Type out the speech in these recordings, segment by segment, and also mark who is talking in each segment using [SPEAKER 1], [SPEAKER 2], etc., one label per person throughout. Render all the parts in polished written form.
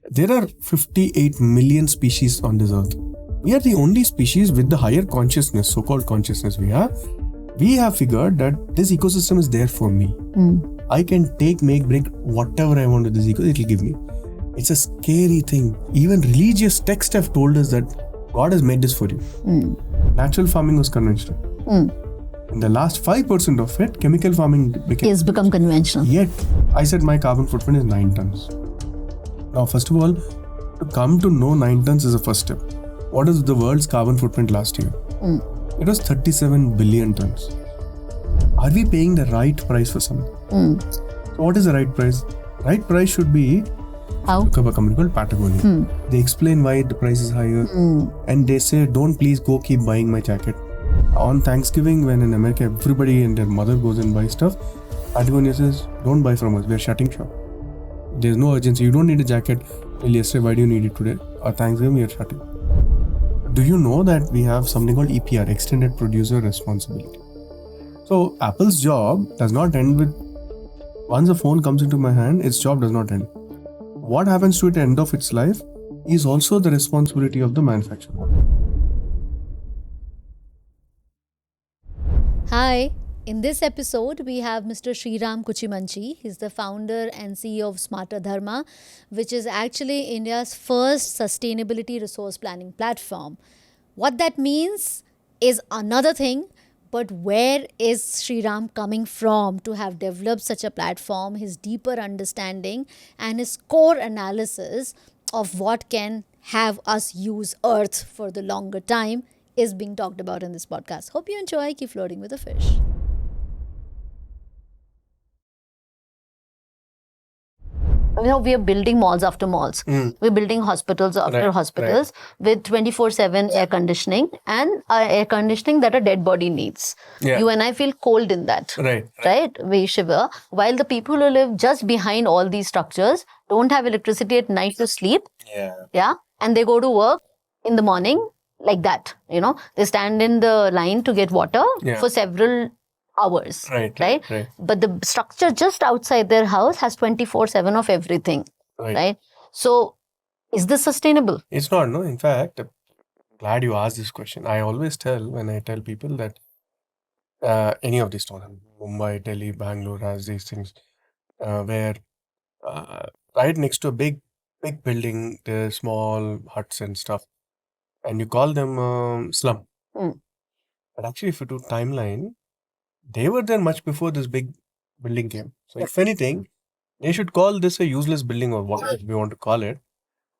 [SPEAKER 1] There are 58 million species on this earth. We are the only species with the higher consciousness, so-called consciousness we have. We have figured that this ecosystem is there for me. I can take, make, break whatever I want with this ecosystem, it will give me. It's a scary thing. Even religious texts have told us that God has made this for you. Natural farming was conventional. In the last 5% of it, chemical farming
[SPEAKER 2] has become conventional.
[SPEAKER 1] Yet, I said my carbon footprint is 9 tons. Now, first of all, to come to know 9 tons is a first step. What is the world's carbon footprint last year? It was 37 billion tons. Are we paying the right price for something? So what is the right price? Right price should be look up a company called Patagonia. They explain why the price is higher and they say, don't please go keep buying my jacket. On Thanksgiving, when in America everybody and their mother goes and buys stuff, Patagonia says, don't buy from us, we're shutting shop. There's no urgency. You don't need a jacket till yesterday, why do you need it today? Or Thanksgiving, we are shutting. Do you know that we have something called EPR, Extended Producer Responsibility? So Apple's job does not end with, once a phone comes into my hand, its job does not end. What happens to it at the end of its life is also the responsibility of the manufacturer.
[SPEAKER 2] Hi, in this episode we have Mr. Sriram Kuchimanchi. He's the founder and CEO of Smarter Dharma, which is actually India's first sustainability resource planning platform. What that means is another thing, but where is Sriram coming from to have developed such a platform, his deeper understanding and his core analysis of what can have us use Earth for the longer time is being talked about in this podcast. Hope you enjoy. Keep flirting with the fish. We are building malls after malls. We're building hospitals after hospitals with 24/7 air conditioning and air conditioning that a dead body needs. You and I feel cold in that. Right? We shiver. While the people who live just behind all these structures don't have electricity at night to sleep. Yeah. And they go to work in the morning like that. They stand in the line to get water for several hours, right? But the structure just outside their house has 24/7 of everything, right? So, is this sustainable?
[SPEAKER 1] It's not, no. In fact, glad you asked this question. I always tell, when I tell people that any of these towns, Mumbai, Delhi, Bangalore has these things where right next to a big building, there's small huts and stuff, and you call them slum. But actually, if you do timeline, they were there much before this big building came. So if anything, they should call this a useless building or whatever we want to call it.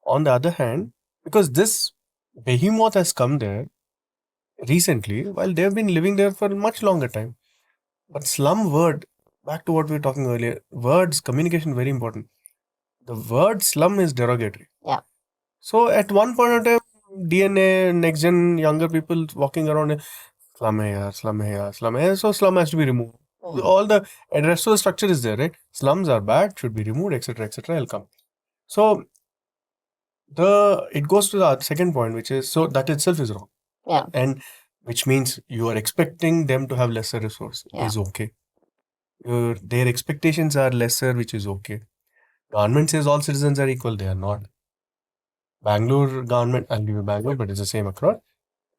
[SPEAKER 1] On the other hand, because this behemoth has come there recently, while they've been living there for a much longer time. But slum word, back to what we were talking earlier, words, communication, very important. The word slum is derogatory. So at one point of time, DNA, next gen, younger people walking around, slum hai yaar, slum hai yaar, slum hai yaar. So slum has to be removed. All the rest of the structure is there, right? Slums are bad, should be removed, etc., etc. Will come. So it goes to the second point, which is, so that itself is wrong. And which means you are expecting them to have lesser resource is okay. Their expectations are lesser, which is okay. Government says all citizens are equal, they are not. Bangalore government, I'll give you Bangalore, but it's the same across.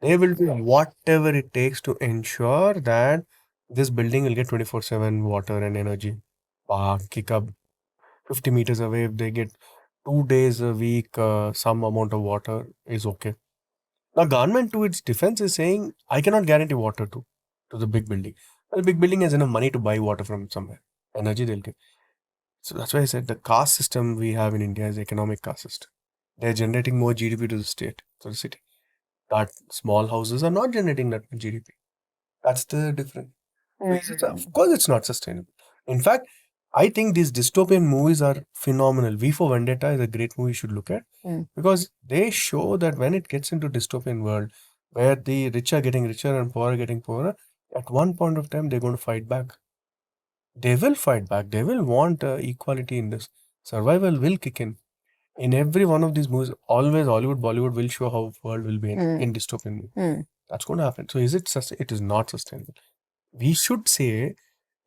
[SPEAKER 1] They will do whatever it takes to ensure that this building will get 24/7 water and energy. Kick up 50 meters away, if they get 2 days a week, some amount of water is okay. Now, government to its defense is saying, I cannot guarantee water to the big building. Well, the big building has enough money to buy water from somewhere. Energy they'll get. So that's why I said the caste system we have in India is economic caste system. They're generating more GDP to the state, to the city. That small houses are not generating that much GDP. That's the difference. Of course, it's not sustainable. In fact, I think these dystopian movies are phenomenal. V for Vendetta is a great movie you should look at because they show that when it gets into dystopian world where the rich are getting richer and poor are getting poorer, at one point of time they're going to fight back. They will fight back. They will want equality in this. Survival will kick in. In every one of these movies, always Hollywood, Bollywood will show how world will be in dystopian movie. That's going to happen. So is it it is not sustainable. We should say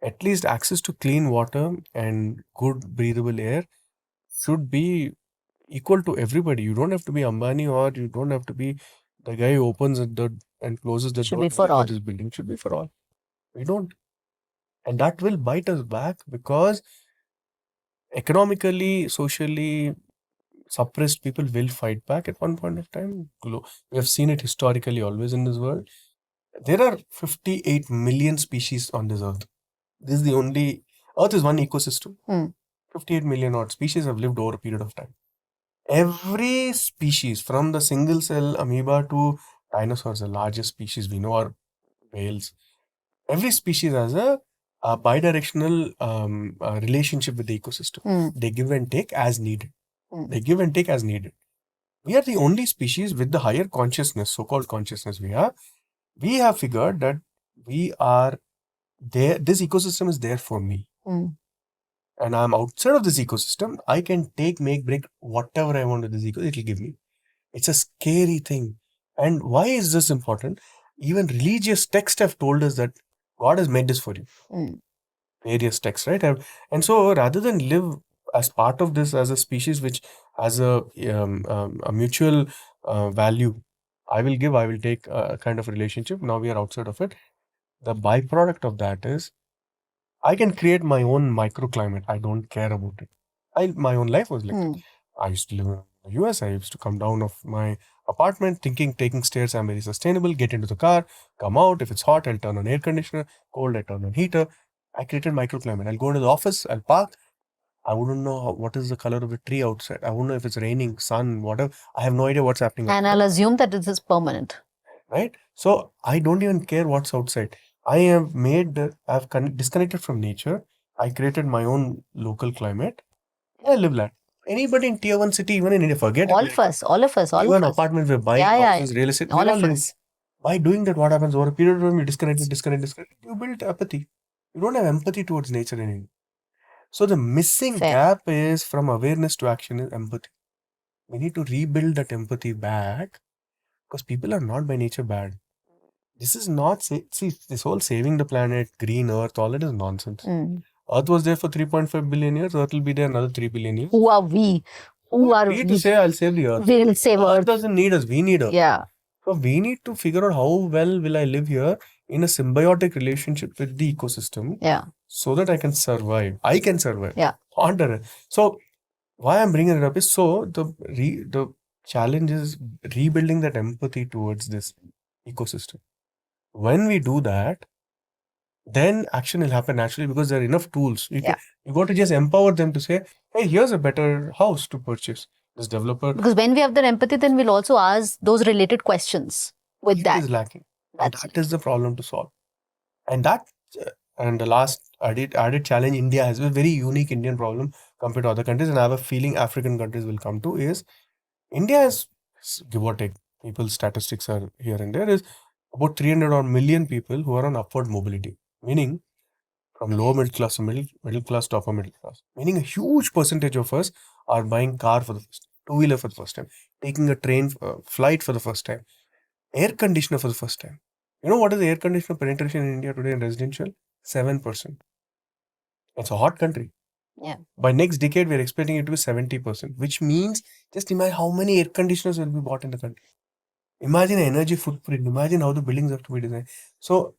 [SPEAKER 1] at least access to clean water and good breathable air should be equal to everybody. You don't have to be Ambani, or you don't have to be the guy who opens and closes the
[SPEAKER 2] Should
[SPEAKER 1] door
[SPEAKER 2] be for all.
[SPEAKER 1] this building. Should be for all. We don't. And that will bite us back, because economically, socially suppressed people will fight back at one point of time. We have seen it historically always in this world. There are 58 million species on this earth. This is the only... Earth is one ecosystem. 58 million odd species have lived over a period of time. Every species, from the single cell amoeba to dinosaurs, the largest species we know are whales. Every species has a bidirectional relationship with the ecosystem. They give and take as needed. They give and take as needed. We are the only species with the higher consciousness, so-called consciousness we have figured that we are there. This ecosystem is there for me. And I'm outside of this ecosystem. I can take, make, break whatever I want with this ecosystem. It will give me. It's a scary thing. And why is this important? Even religious texts have told us that God has made this for you. Various texts, right? And so rather than live as part of this as a species which has a mutual value, I will give, I will take kind of relationship. Now we are outside of it. The byproduct of that is I can create my own microclimate. I don't care about it. My own life was like that. I used to live in the US. I used to come down of my apartment thinking, taking stairs, I'm very sustainable, get into the car, come out. If it's hot, I'll turn on air conditioner. Cold, I turn on heater. I created microclimate. I'll go to the office, I'll park. I wouldn't know what is the color of the tree outside. I wouldn't know if it's raining, sun, whatever. I have no idea what's happening.
[SPEAKER 2] And I'll assume that this is permanent.
[SPEAKER 1] Right? So I don't even care what's outside. I've disconnected from nature. I created my own local climate. I live that. Anybody in tier 1 city, even in India, forget
[SPEAKER 2] all of us.
[SPEAKER 1] Even apartments we're buying, houses, real estate,
[SPEAKER 2] all of us.
[SPEAKER 1] By doing that, what happens? Over a period of time, you disconnect. You build apathy. You don't have empathy towards nature in India. So the missing gap is from awareness to action is empathy. We need to rebuild that empathy back, because people are not by nature bad. This is not, this whole saving the planet, green earth, all it is nonsense. Earth was there for 3.5 billion years. Earth will be there another 3 billion years.
[SPEAKER 2] Who are we? Who are we?
[SPEAKER 1] To say I'll save the earth.
[SPEAKER 2] We'll save earth.
[SPEAKER 1] Earth doesn't need us. We need earth.
[SPEAKER 2] Yeah.
[SPEAKER 1] So we need to figure out how well will I live here in a symbiotic relationship with the ecosystem.
[SPEAKER 2] Yeah.
[SPEAKER 1] So that I can survive.
[SPEAKER 2] Yeah.
[SPEAKER 1] So why I'm bringing it up is the challenge is rebuilding that empathy towards this ecosystem. When we do that, then action will happen naturally, because there are enough tools. You got to just empower them to say, hey, here's a better house to purchase. This developer.
[SPEAKER 2] Because when we have that empathy, then we'll also ask those related questions with that.
[SPEAKER 1] It is lacking. That is the problem to solve. And the last added challenge India has, a very unique Indian problem compared to other countries, and I have a feeling African countries will come to, is India has, give or take, people's statistics are here and there, is about 300 odd million people who are on upward mobility, meaning from lower middle class to middle class to upper middle class. Meaning a huge percentage of us are buying car for the first time, two-wheeler for the first time, taking a train flight for the first time, air conditioner for the first time. You know what is the air conditioner penetration in India today in residential? 7%. It's a hot country.
[SPEAKER 2] Yeah.
[SPEAKER 1] By next decade, we're expecting it to be 70%, which means just imagine how many air conditioners will be bought in the country. Imagine the energy footprint. Imagine how the buildings have to be designed. So,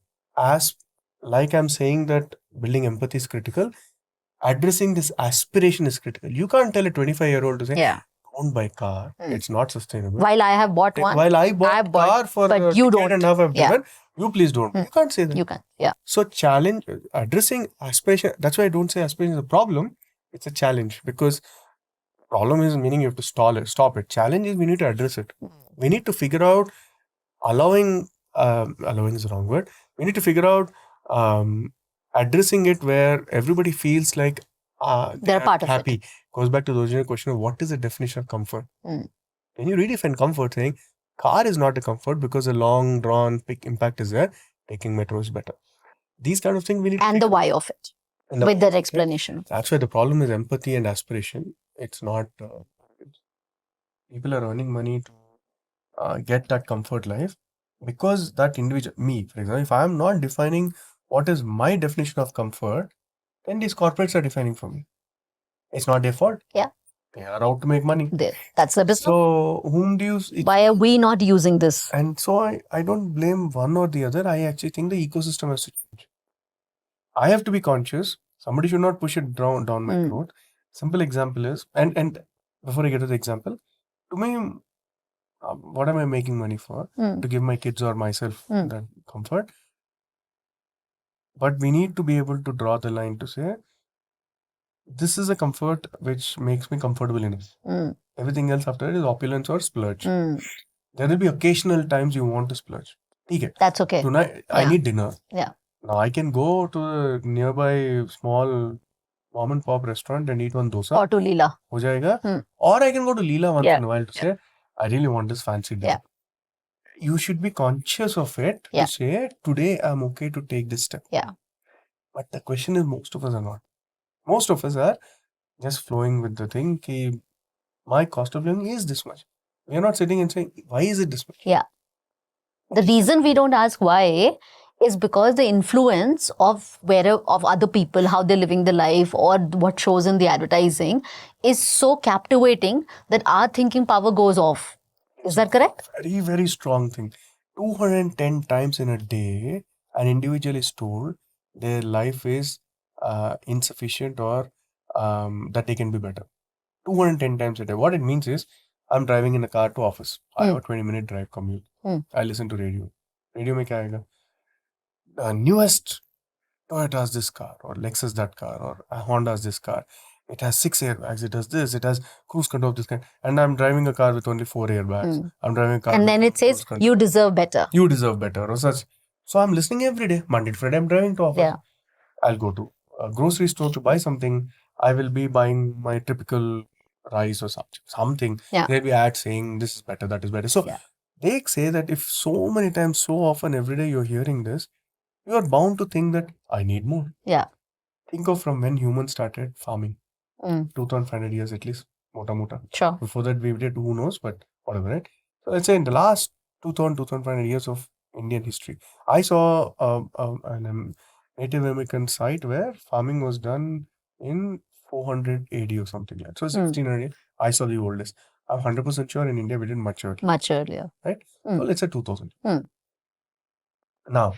[SPEAKER 1] like I'm saying that building empathy is critical, addressing this aspiration is critical. You can't tell a 25-year-old to say, don't buy car. It's not sustainable.
[SPEAKER 2] While I have bought one.
[SPEAKER 1] While I bought car for
[SPEAKER 2] but you don't.
[SPEAKER 1] And a half I've driven, you please don't. You can't say that.
[SPEAKER 2] You can't. Yeah.
[SPEAKER 1] So addressing aspiration. That's why I don't say aspiration is a problem. It's a challenge, because problem is meaning you have to stop it. Challenge is we need to address it. We need to figure out allowing is the wrong word. We need to figure out addressing it where everybody feels like
[SPEAKER 2] they're part
[SPEAKER 1] happy.
[SPEAKER 2] of it.
[SPEAKER 1] Goes back to the original question of what is the definition of comfort. When you redefine comfort, saying car is not a comfort because a long drawn big impact is there, taking metro is better. These kind of things we need
[SPEAKER 2] and the why of it with that explanation.
[SPEAKER 1] That's why the problem is empathy and aspiration. It's not people are earning money to get that comfort life, because that individual, me for example, if I am not defining what is my definition of comfort, then these corporates are defining for me. It's not their fault.
[SPEAKER 2] Yeah.
[SPEAKER 1] They are out to make money.
[SPEAKER 2] That's the business.
[SPEAKER 1] So whom do you...
[SPEAKER 2] Why are we not using this?
[SPEAKER 1] And so I don't blame one or the other. I actually think the ecosystem has to change. I have to be conscious. Somebody should not push it down my throat. Simple example is, and before I get to the example, to me, what am I making money for? To give my kids or myself that comfort. But we need to be able to draw the line to say, this is a comfort which makes me comfortable enough. Everything else after it is opulence or splurge. There will be occasional times you want to splurge. Okay.
[SPEAKER 2] That's okay.
[SPEAKER 1] Tonight, I need dinner.
[SPEAKER 2] Yeah.
[SPEAKER 1] Now I can go to a nearby small mom and pop restaurant and eat one dosa.
[SPEAKER 2] Or to Leela.
[SPEAKER 1] Ho jayega. Or I can go to Leela once in a while to say, I really want this fancy dinner. You should be conscious of it to say, today I'm okay to take this step. But the question is, most of us are not. Most of us are just flowing with the thing ki my cost of living is this much. We are not sitting and saying, why is it this much?
[SPEAKER 2] Yeah. The reason we don't ask why is because the influence of other people, how they're living their life, or what shows in the advertising is so captivating that our thinking power goes off. Is that correct?
[SPEAKER 1] Very, very strong thing. 210 times in a day, an individual is told their life is insufficient or that they can be better. 210 times a day. What it means is, I'm driving in a car to office. I have a 20-minute drive commute. I listen to radio. Radio mein kya aayega? The newest Toyota has this car, or Lexus that car, or Honda has this car. It has 6 airbags. It has this. It has cruise control of this kind. And I'm driving a car with only 4 airbags. I'm driving a car.
[SPEAKER 2] And then it says, you deserve better.
[SPEAKER 1] You deserve better, or such. So I'm listening every day. Monday to Friday, I'm driving to office.
[SPEAKER 2] Yeah.
[SPEAKER 1] I'll go to a grocery store to buy something. I will be buying my typical rice or something. There'll be ads saying this is better, that is better. So they say that if so many times, so often, every day you're hearing this, you are bound to think that I need more.
[SPEAKER 2] Yeah.
[SPEAKER 1] Think of from when humans started farming. 2,500 years at least. Mota.
[SPEAKER 2] Sure.
[SPEAKER 1] Before that we did, who knows, but whatever, right? So let's say in the last 2,500 years of Indian history, I saw an Native American site where farming was done in 400 AD or something like that. So 1600, I saw the oldest. I'm 100% sure in India we did much earlier.
[SPEAKER 2] Much earlier.
[SPEAKER 1] Right? So let's say 2000. Now,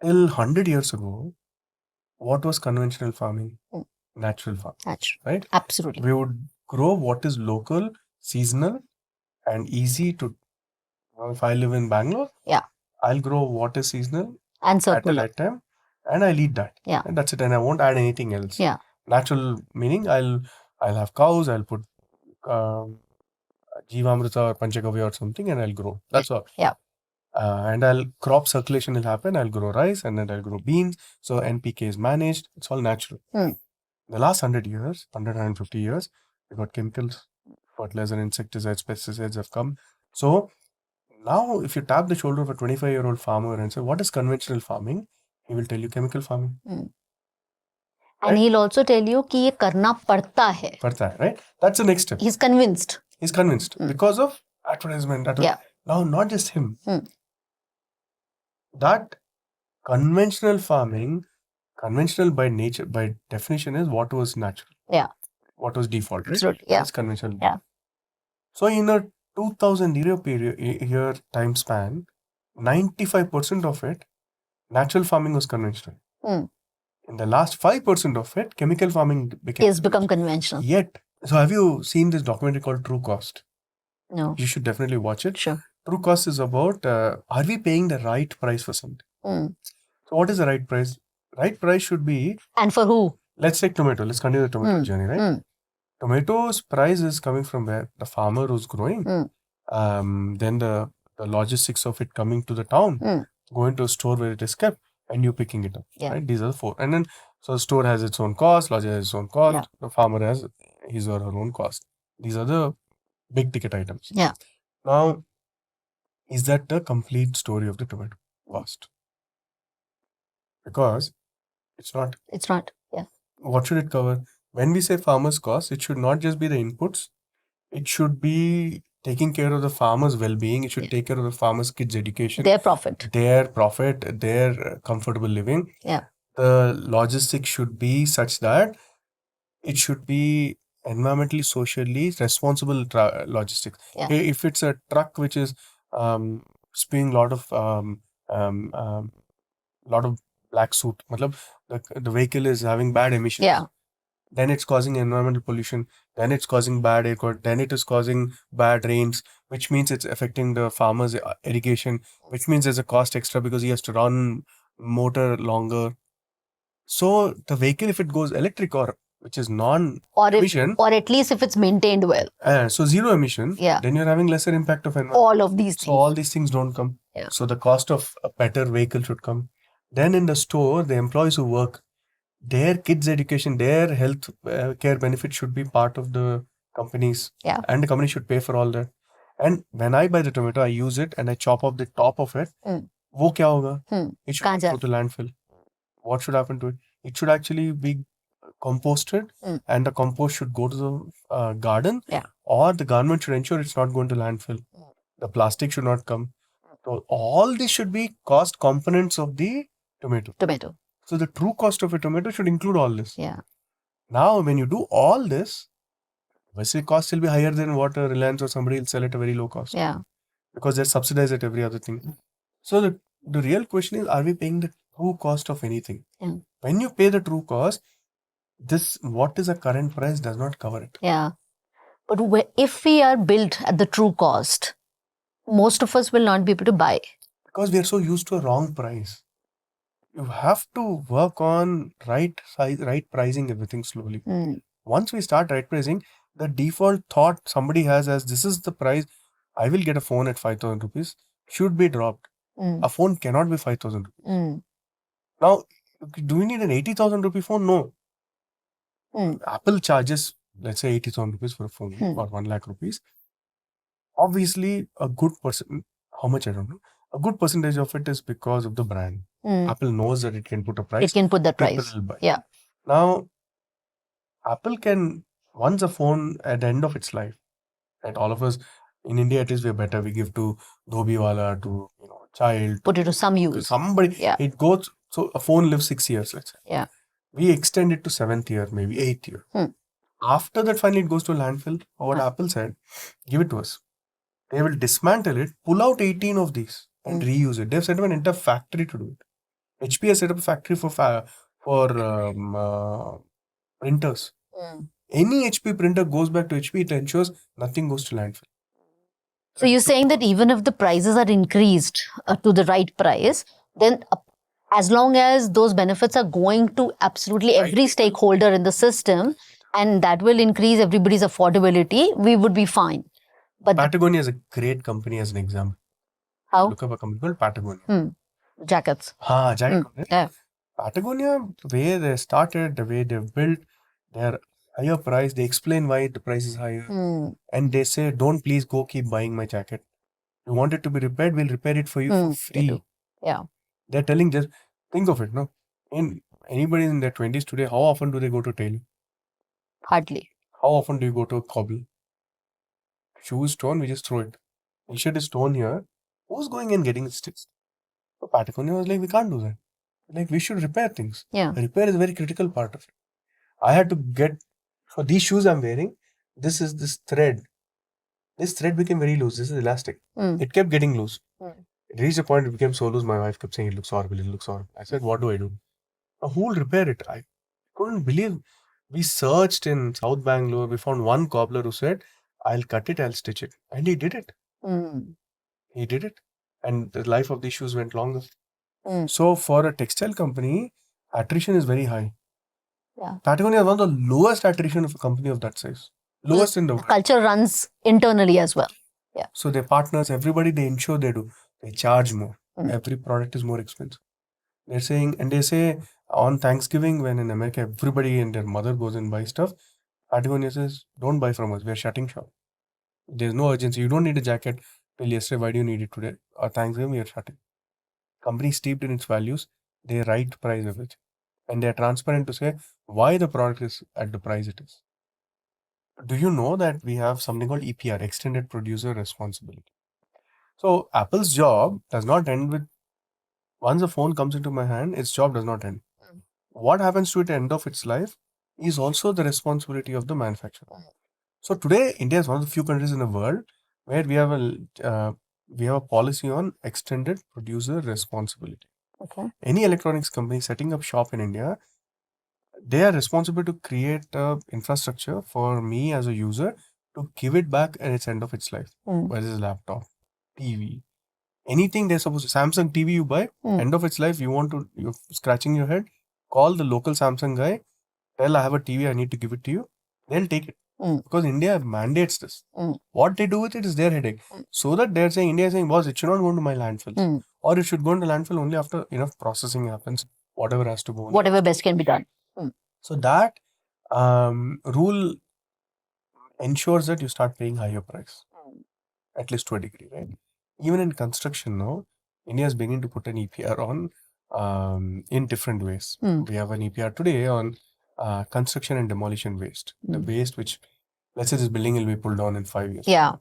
[SPEAKER 1] till 100 years ago, what was conventional farming? Natural farming.
[SPEAKER 2] Natural.
[SPEAKER 1] Right?
[SPEAKER 2] Absolutely.
[SPEAKER 1] We would grow what is local, seasonal, and easy to... if I live in Bangalore, I'll grow what is seasonal
[SPEAKER 2] and
[SPEAKER 1] at the right time, and I'll eat that. And that's it. And I won't add anything else. Natural meaning I'll have cows, I'll put Jeevamrita or Panchagavya or something, and I'll grow. That's all. And crop circulation will happen. I'll grow rice, and then I'll grow beans. So NPK is managed. It's all natural. The last 100 years, 150 years, we got chemicals, fertilizer, insecticides, pesticides have come. So now if you tap the shoulder of a 25-year-old farmer and say, what is conventional farming? He will tell you chemical farming.
[SPEAKER 2] And he'll also tell you कि ये करना पड़ता है.
[SPEAKER 1] Padta hai, right? That's the next step.
[SPEAKER 2] He's convinced.
[SPEAKER 1] Because of advertisement. Now, not just him. That conventional farming, conventional by nature, by definition, is what was natural. What was default, right?
[SPEAKER 2] Absolutely.
[SPEAKER 1] It's conventional. So in a 2000 year time span, 95% of it, natural farming was conventional. In the last 5% of it, chemical farming
[SPEAKER 2] become conventional.
[SPEAKER 1] Yet, so have you seen this documentary called True Cost?
[SPEAKER 2] No.
[SPEAKER 1] You should definitely watch it.
[SPEAKER 2] Sure.
[SPEAKER 1] True Cost is about, are we paying the right price for something? So what is the right price? Right price should be...
[SPEAKER 2] And for who?
[SPEAKER 1] Let's take tomato. Let's continue the tomato journey, right? Tomatoes price is coming from where? The farmer who's growing. Then the logistics of it coming to the town, going to a store where it is kept, and you picking it up. Right? These are the 4. And then, so the store has its own cost, lodger has its own cost, the farmer has his or her own cost. These are the big ticket items. Now, is that the complete story of the tomato cost? Because it's not.
[SPEAKER 2] It's not.
[SPEAKER 1] What should it cover? When we say farmer's cost, it should not just be the inputs. It should be taking care of the farmer's well-being. It should take care of the farmer's kids' education.
[SPEAKER 2] Their profit.
[SPEAKER 1] Their comfortable living. The logistics should be such that it should be environmentally, socially responsible logistics. If it's a truck which is spewing lot of black soot, the vehicle is having bad emissions. Then it's causing environmental pollution. Then it's causing bad air quality. Then it is causing bad rains, which means it's affecting the farmer's irrigation, which means there's a cost extra because he has to run motor longer. So the vehicle, if it goes electric or which is non-emission,
[SPEAKER 2] or at least if it's maintained well,
[SPEAKER 1] so zero emission, then you're having lesser impact of environment.
[SPEAKER 2] All of these things.
[SPEAKER 1] So all these things don't come. So the cost of a better vehicle should come. Then in the store, the employees who work, their kids' education, their health care benefits should be part of the companies. And the company should pay for all that. And when I buy the tomato, I use it and I chop off the top of it. वो क्या होगा? It should go to landfill. What should happen to it? It should actually be composted, and the compost should go to the garden, or the government should ensure it's not going to landfill. The plastic should not come. So all this should be cost components of the tomato. So the true cost of a tomato should include all this. Now, when you do all this, obviously cost will be higher than what a Reliance or somebody will sell at a very low cost. Because they're subsidized at every other thing. So the real question is, are we paying the true cost of anything? When you pay the true cost, what is the current price does not cover it.
[SPEAKER 2] But if we are built at the true cost, most of us will not be able to buy.
[SPEAKER 1] Because we are so used to a wrong price. You have to work on right pricing everything slowly. Once we start right pricing, the default thought somebody has as this is the price, I will get a phone at 5,000 rupees, should be dropped. A phone cannot be 5,000 rupees. Now, do we need an 80,000 rupee phone? No. Apple charges, let's say 80,000 rupees for a phone or 1 lakh rupees. Obviously, a good percent, how much I don't know, a good percentage of it is because of the brand. Apple knows that it can put a price.
[SPEAKER 2] It can put that price.
[SPEAKER 1] Now, Apple can, once a phone at the end of its life, right? All of us in India, at least we're better. We give to Dhobiwala, to child.
[SPEAKER 2] Put it to some use.
[SPEAKER 1] Somebody. It goes, so a phone lives 6 years, let's say. We extend it to 7th year, maybe 8th year. After that, finally it goes to a landfill. Or what Apple said, give it to us. They will dismantle it, pull out 18 of these and reuse it. They've set up an entire factory to do it. HP has set up a factory for printers. Any HP printer goes back to HP, it ensures nothing goes to landfill.
[SPEAKER 2] So you're saying that even if the prices are increased to the right price, then as long as those benefits are going to absolutely every stakeholder in the system, and that will increase everybody's affordability, we would be fine. But
[SPEAKER 1] Patagonia is a great company as an example.
[SPEAKER 2] How?
[SPEAKER 1] Look up a company called Patagonia.
[SPEAKER 2] Jackets.
[SPEAKER 1] Jacket company. Patagonia, the way they started, the way they've built, their higher price, they explain why the price is higher. And they say, don't please go keep buying my jacket. You want it to be repaired, we'll repair it for you for free. They're telling, just think of it, no? In anybody in their 20s today, how often do they go to tailor?
[SPEAKER 2] Hardly.
[SPEAKER 1] How often do you go to a cobble? Shoe is torn, we just throw it. T-shirt is torn here. Who's going and getting it stitched? So Patagonia was like, we can't do that. Like, we should repair things. Repair is a very critical part of it. I had to get, for these shoes I'm wearing, this is this thread. This thread became very loose. This is elastic. It kept getting loose. It reached a point it became so loose, my wife kept saying, it looks horrible, it looks horrible. I said, what do I do? Now, who will repair it? I couldn't believe. We searched in South Bangalore. We found one cobbler who said, I'll cut it, I'll stitch it. And he did it. He did it. And the life of these shoes went longer. So for a textile company, attrition is very high. Patagonia is one of the lowest attrition of a company of that size. Lowest in the world.
[SPEAKER 2] Culture runs internally as well.
[SPEAKER 1] So their partners, everybody, they ensure they do. They charge more. Every product is more expensive. They're saying, and they say on Thanksgiving, when in America, everybody and their mother goes and buy stuff, Patagonia says, don't buy from us. We're shutting shop. There's no urgency. You don't need a jacket till yesterday. Why do you need it today? Or Thanksgiving, we are shutting. Company steeped in its values, they write price of it. And they're transparent to say why the product is at the price it is. Do you know that we have something called EPR, Extended Producer Responsibility? So Apple's job does not end with, once a phone comes into my hand, its job does not end. What happens to it at the end of its life? is also the responsibility of the manufacturer. So today, India is one of the few countries in the world where we have a policy on extended producer responsibility.
[SPEAKER 2] Okay.
[SPEAKER 1] Any electronics company setting up shop in India, they are responsible to create a infrastructure for me as a user to give it back at its end of its life. Whether it's a laptop, TV, anything they're supposed to. Samsung TV you buy, end of its life, you're scratching your head, call the local Samsung guy, tell I have a TV, I need to give it to you. They'll take it. Because India mandates this. What they do with it is their headache. So that they're saying, India is saying, boss, it should not go into my landfill. Or it should go into landfill only after enough processing happens, whatever has to go on.
[SPEAKER 2] Whatever best can be done.
[SPEAKER 1] So that rule ensures that you start paying higher price, at least to a degree, right? Even in construction now, India is beginning to put an EPR on in different ways. We have an EPR today on construction and demolition waste. The waste which, let's say this building will be pulled down in 5 years.
[SPEAKER 2] Yeah.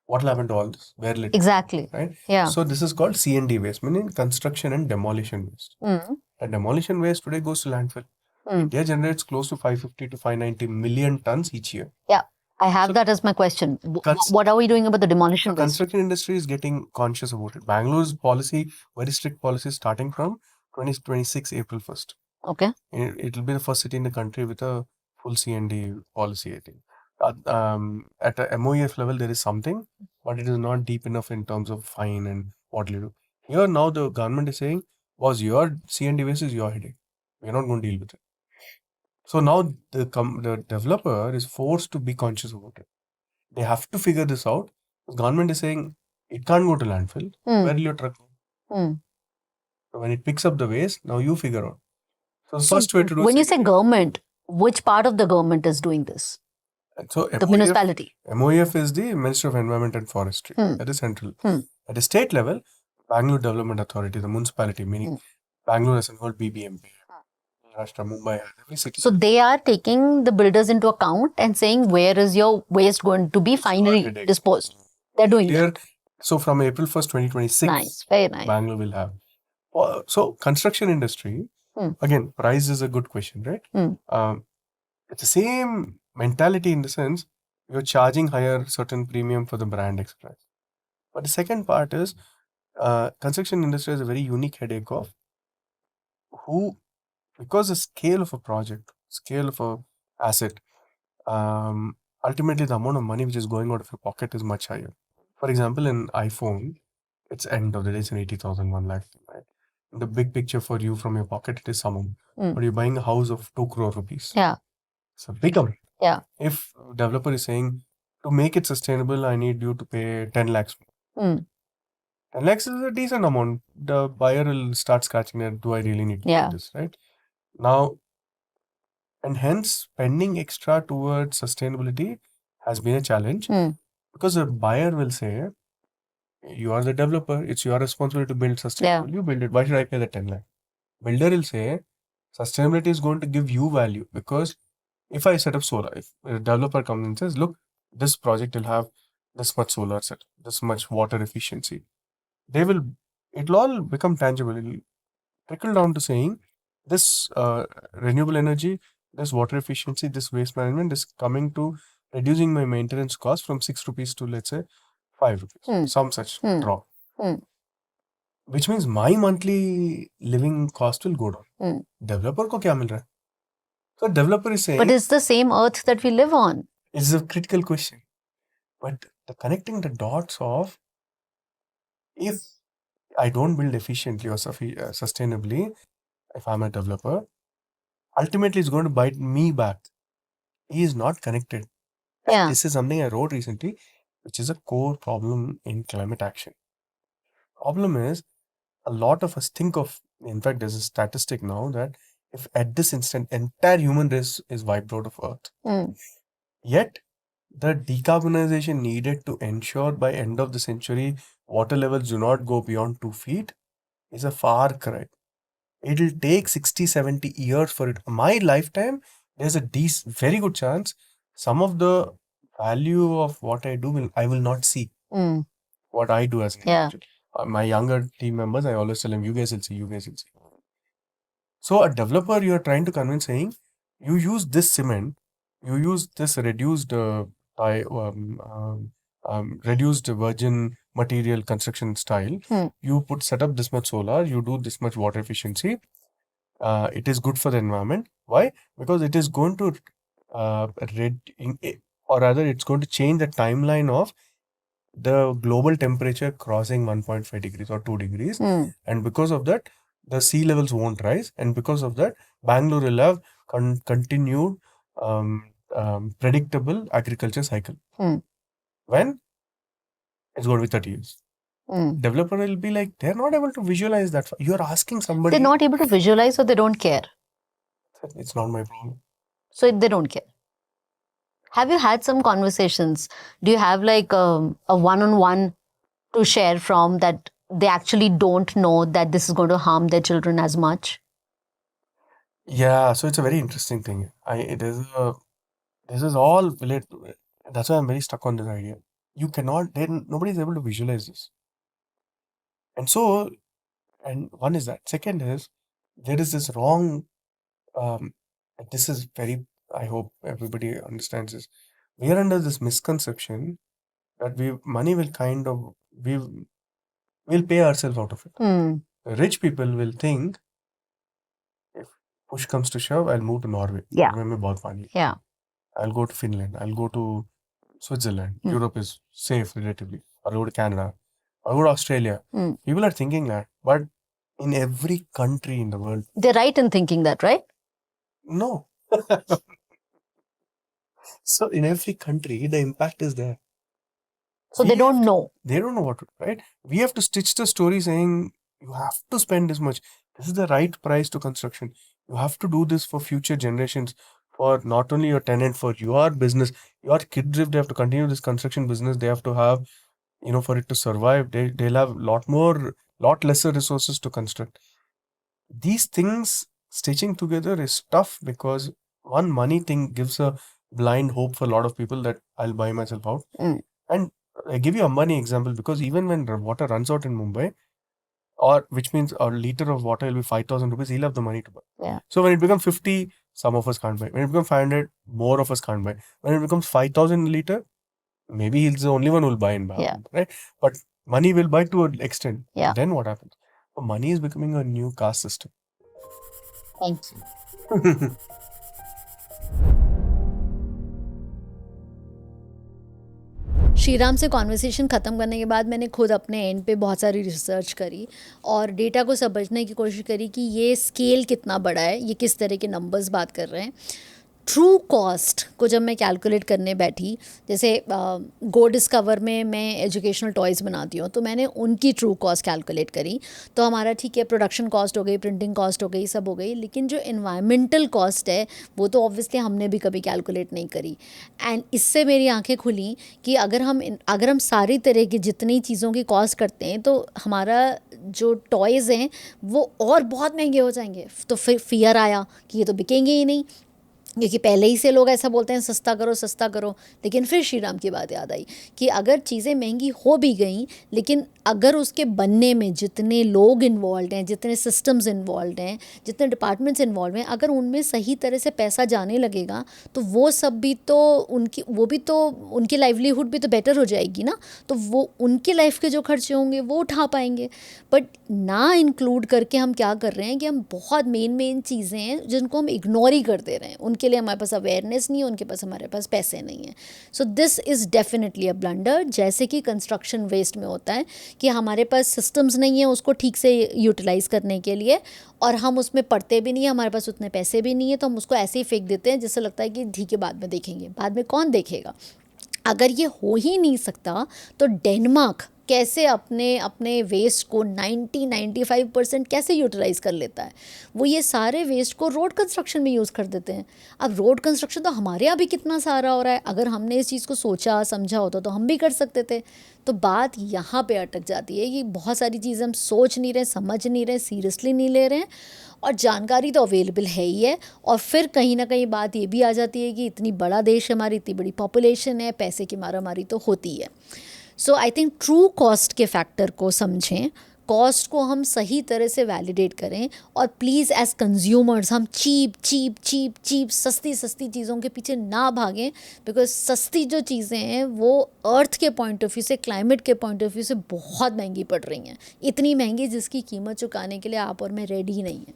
[SPEAKER 1] What will happen to all this? Where will it
[SPEAKER 2] exactly.
[SPEAKER 1] go, right?
[SPEAKER 2] Yeah.
[SPEAKER 1] So this is called C&D waste, meaning construction and demolition waste. And demolition waste today goes to landfill. India generates close to 550 to 590 million tons each year.
[SPEAKER 2] Yeah. I have that as my question. What are we doing about the demolition waste?
[SPEAKER 1] Construction industry is getting conscious about it. Bangalore's policy, very strict policy, starting from 2026 April 1st.
[SPEAKER 2] Okay.
[SPEAKER 1] It will be the first city in the country with a full C&D policy, I think. At a MOEF level, there is something, but it is not deep enough in terms of fine and what you do. Here now the government is saying, was your C&D waste is your headache. We are not going to deal with it. So now the developer is forced to be conscious about it. They have to figure this out. The government is saying it can't go to landfill. Where will your truck go? So when it picks up the waste, now you figure out. So the first way to do
[SPEAKER 2] when you say government, which part of the government is doing this?
[SPEAKER 1] So
[SPEAKER 2] the municipality.
[SPEAKER 1] MOEF is the Ministry of Environment and Forestry. That is central. At the state level, Bangalore Development Authority, the municipality, meaning Bangalore is called BBMP. Maharashtra, Mumbai, every city.
[SPEAKER 2] So they are taking the builders into account and saying where is your waste going to be finally disposed. They're doing that.
[SPEAKER 1] So from April 1st, 2026,
[SPEAKER 2] nice, very nice.
[SPEAKER 1] Bangalore will have. So construction industry, again, price is a good question, right? It's the same mentality in the sense you're charging higher certain premium for the brand express. But the second part is construction industry has a very unique headache of because the scale of a project, scale of a asset, ultimately the amount of money which is going out of your pocket is much higher. For example, in iPhone, it's end of the day, it's an 80,000, 1 lakh, right? In the big picture for you from your pocket, it is some amount. But you're buying a house of 2 crore rupees.
[SPEAKER 2] Yeah.
[SPEAKER 1] It's a big amount.
[SPEAKER 2] Yeah.
[SPEAKER 1] If a developer is saying, to make it sustainable, I need you to pay 10 lakhs. 10 lakhs is a decent amount. The buyer will start scratching that, do I really need to do this, right? Now, and hence spending extra towards sustainability has been a challenge because the buyer will say, you are the developer, it's your responsibility to build sustainable. You build it. Why should I pay the 10 lakh? Builder will say, sustainability is going to give you value because if I set up solar, if a developer comes and says, look, this project will have this much solar set, this much water efficiency, it'll all become tangible. It'll trickle down to saying, this renewable energy, this water efficiency, this waste management is coming to reducing my maintenance cost from 6 rupees to, let's say, 5 rupees. Some such drop. Which means my monthly living cost will go down. Developer ko kya mil raha hai? So developer is saying...
[SPEAKER 2] But it's the same earth that we live on.
[SPEAKER 1] It's a critical question. But connecting the dots of if I don't build efficiently or sustainably, if I'm a developer, ultimately it's going to bite me back. He is not connected. And this is something I wrote recently, which is a core problem in climate action. Problem is, a lot of us think of, in fact, there's a statistic now that if at this instant, entire human race is wiped out of Earth. Yet, the decarbonization needed to ensure by end of the century, water levels do not go beyond 2 feet is a far cry. It'll take 60, 70 years for it. My lifetime, there's a very good chance some of the value of what I do, I will not see. What I do as an individual. My younger team members, I always tell them, you guys will see, you guys will see. So a developer, you're trying to convince saying, you use this cement, you use this reduced virgin material construction style. You set up this much solar, you do this much water efficiency. It is good for the environment. Why? Because it is going to or rather it's going to change the timeline of the global temperature crossing 1.5 degrees or 2 degrees. And because of that, the sea levels won't rise. And because of that, Bangalore will have continued predictable agriculture cycle. When? It's going to be 30 years. Developer will be like, they're not able to visualize that. You're asking somebody.
[SPEAKER 2] They're not able to visualize or they don't care.
[SPEAKER 1] It's not my problem.
[SPEAKER 2] So they don't care. Have you had some conversations? Do you have like a one-on-one to share from that they actually don't know that this is going to harm their children as much?
[SPEAKER 1] Yeah, so it's a very interesting thing. This is all related to it. That's why I'm very stuck on this idea. You cannot, nobody's able to visualize this. And so, and one is that. Second is, there is this wrong, this is very, I hope everybody understands this. We are under this misconception that money will we'll pay ourselves out of it. Rich people will think, if push comes to shove, I'll move to Norway.
[SPEAKER 2] Yeah.
[SPEAKER 1] Yeah. I'll go to Finland. I'll go to Switzerland. Europe is safe relatively. I'll go to Canada. I'll go to Australia. People are thinking that, but in every country in the world.
[SPEAKER 2] They're right in thinking that, right?
[SPEAKER 1] No. So in every country, the impact is there.
[SPEAKER 2] So they don't know.
[SPEAKER 1] They don't know what to do, right? We have to stitch the story saying, you have to spend this much. This is the right price to construction. You have to do this for future generations, for not only your tenant, for your business. Your kids, if they have to continue this construction business, they have to have, for it to survive, they'll have lot lesser resources to construct. These things stitching together is tough because one money thing gives a blind hope for a lot of people that I'll buy myself out. And I give you a money example because even when water runs out in Mumbai, which means a liter of water will be 5,000 rupees, he'll have the money to buy.
[SPEAKER 2] Yeah.
[SPEAKER 1] So when it becomes 50, some of us can't buy. When it becomes 500, more of us can't buy. When it becomes 5,000 a liter, maybe he's the only one who will buy in Bangalore, right? But money will buy to an extent.
[SPEAKER 2] Yeah.
[SPEAKER 1] Then what happens? So money is becoming a new caste system.
[SPEAKER 2] Thank you. Shriram से conversation ख़त्म करने के बाद मैंने खुद अपने and पे बहुत सारी रिसर्च करी और डेटा को समझने की कोशिश करी कि ये स्केल कितना बड़ा है, ये किस तरह के नंबर्स बात कर रहे हैं. ट्रू कॉस्ट को जब मैं कैलकुलेट करने बैठी, जैसे गो डिस्कवर में मैं एजुकेशनल टॉयज़ बनाती हूँ, तो मैंने उनकी ट्रू कॉस्ट कैलकुलेट करी. तो हमारा ठीक है, प्रोडक्शन कॉस्ट हो गई, प्रिंटिंग कॉस्ट हो गई, सब हो गई, लेकिन जो एनवायरमेंटल कॉस्ट है वो तो ऑब्वियसली हमने भी कभी कैलकुलेट नहीं करी. एंड इससे मेरी आंखें खुली कि अगर हम सारी तरह की जितनी चीज़ों की कॉस्ट करते हैं तो हमारा जो टॉयज़ हैं वो और बहुत महंगे हो जाएंगे. तो फिर फियर आया कि ये तो बिकेंगे ही नहीं, क्योंकि पहले ही से लोग ऐसा बोलते हैं सस्ता करो सस्ता करो. लेकिन फिर श्रीराम की बात याद आई कि अगर चीज़ें महंगी हो भी गई, लेकिन अगर उसके बनने में जितने लोग इन्वॉल्व हैं, जितने सिस्टम्स इन्वॉल्व हैं, जितने डिपार्टमेंट्स इन्वॉल्व हैं, अगर उनमें सही तरह से पैसा जाने लगेगा तो वो सब भी तो उनकी लाइवलीहुड भी तो बेटर हो जाएगी ना. तो वो उनके लाइफ के जो खर्चे होंगे वो उठा पाएंगे. बट ना इंक्लूड करके हम क्या कर रहे हैं कि हम बहुत मेन चीज़ें हैं जिनको हम इग्नोर ही कर दे रहे हैं. उनके लिए हमारे पास अवेयरनेस नहीं है, उनके पास हमारे पास पैसे नहीं हैं. So this is definitely a blunder. जैसे कि कंस्ट्रक्शन वेस्ट में होता है कि हमारे पास सिस्टम्स नहीं है उसको ठीक से यूटिलाइज़ करने के लिए, और हम उसमें पढ़ते भी नहीं है, हमारे पास उतने पैसे भी नहीं है, तो हम उसको ऐसे ही फेंक देते हैं जिससे लगता है कि ठीक है बाद में देखेंगे. बाद में कौन देखेगा? अगर ये हो ही नहीं सकता तो डेनमार्क कैसे अपने वेस्ट को 90-95% कैसे यूटिलाइज़ कर लेता है? वो ये सारे वेस्ट को रोड कंस्ट्रक्शन में यूज़ कर देते हैं. अब रोड कंस्ट्रक्शन तो हमारे यहाँ भी कितना सारा हो रहा है. अगर हमने इस चीज़ को सोचा समझा होता तो हम भी कर सकते थे. तो बात यहाँ पे अटक जाती है कि बहुत सारी चीज़ें हम सोच नहीं रहे, समझ नहीं रहे, सीरियसली नहीं ले रहे हैं, और जानकारी तो अवेलेबल है ही है. और फिर कहीं ना कहीं बात ये भी आ जाती है कि इतनी बड़ा देश है हमारी, इतनी बड़ी पॉपुलेशन है, पैसे की मारामारी तो होती है. सो आई थिंक ट्रू कॉस्ट के फैक्टर को समझें, कॉस्ट को हम सही तरह से वैलिडेट करें और प्लीज़ एज कंज्यूमर्स हम चीप सस्ती चीज़ों के पीछे ना भागें, बिकॉज सस्ती जो चीज़ें हैं वो अर्थ के पॉइंट ऑफ व्यू से, क्लाइमेट के पॉइंट ऑफ व्यू से बहुत महंगी पड़ रही हैं, इतनी महंगी जिसकी कीमत चुकाने के लिए आप और मैं रेडी नहीं हैं.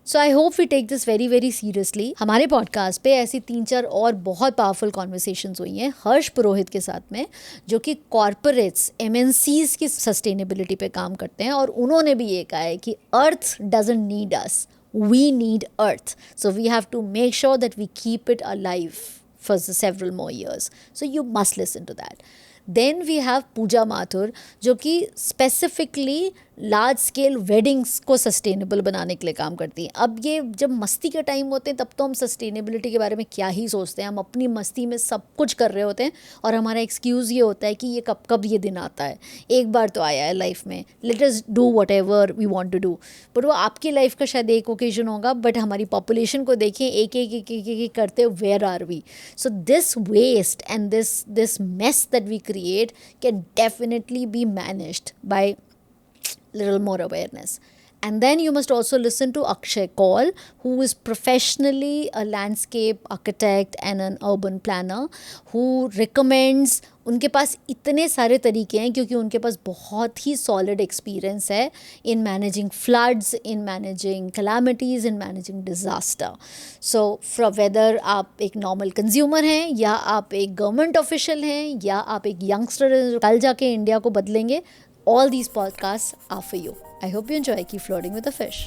[SPEAKER 2] So I hope we take this very very seriously. हमारे पॉडकास्ट पे ऐसी 3-4 और बहुत पावरफुल कॉन्वर्सेशंस हुई हैं हर्ष पुरोहित के साथ में, जो कि कॉरपोरेट्स MNCs की सस्टेनेबिलिटी पे काम करते हैं, और उन्होंने भी ये कहा है कि Earth doesn't need us, we need Earth. So we have to make sure that we keep it alive for several more years. So you must listen to that. Then we have पूजा माथुर, जो कि specifically large scale weddings को sustainable बनाने के लिए काम करती हैं. अब ये जब मस्ती के टाइम होते हैं तब तो हम सस्टेनेबिलिटी के बारे में क्या ही सोचते हैं, हम अपनी मस्ती में सब कुछ कर रहे होते हैं और हमारा एक्सक्यूज़ ये होता है कि ये कब ये दिन आता है, एक बार तो आया है लाइफ में, let us do whatever we want to do. But वो आपकी लाइफ का शायद एक ओकेजन होगा, बट हमारी पॉपुलेशन को देखिए एक करते where are we. So this waste and this mess that we create can definitely be managed by little more awareness. And then you must also listen to Akshay Kaul, who is professionally a landscape architect and an urban planner, who recommends, उनके पास इतने सारे तरीके हैं क्योंकि उनके पास बहुत ही solid experience है in managing floods, in managing calamities, in managing disaster. So from whether आप एक नॉर्मल कंज्यूमर हैं या आप एक गवर्नमेंट ऑफिशियल हैं या आप एक यंगस्टर हैं जो कल जाके इंडिया को बदलेंगे, all these podcasts are for you. I hope you enjoy. Keep flirting with a fish.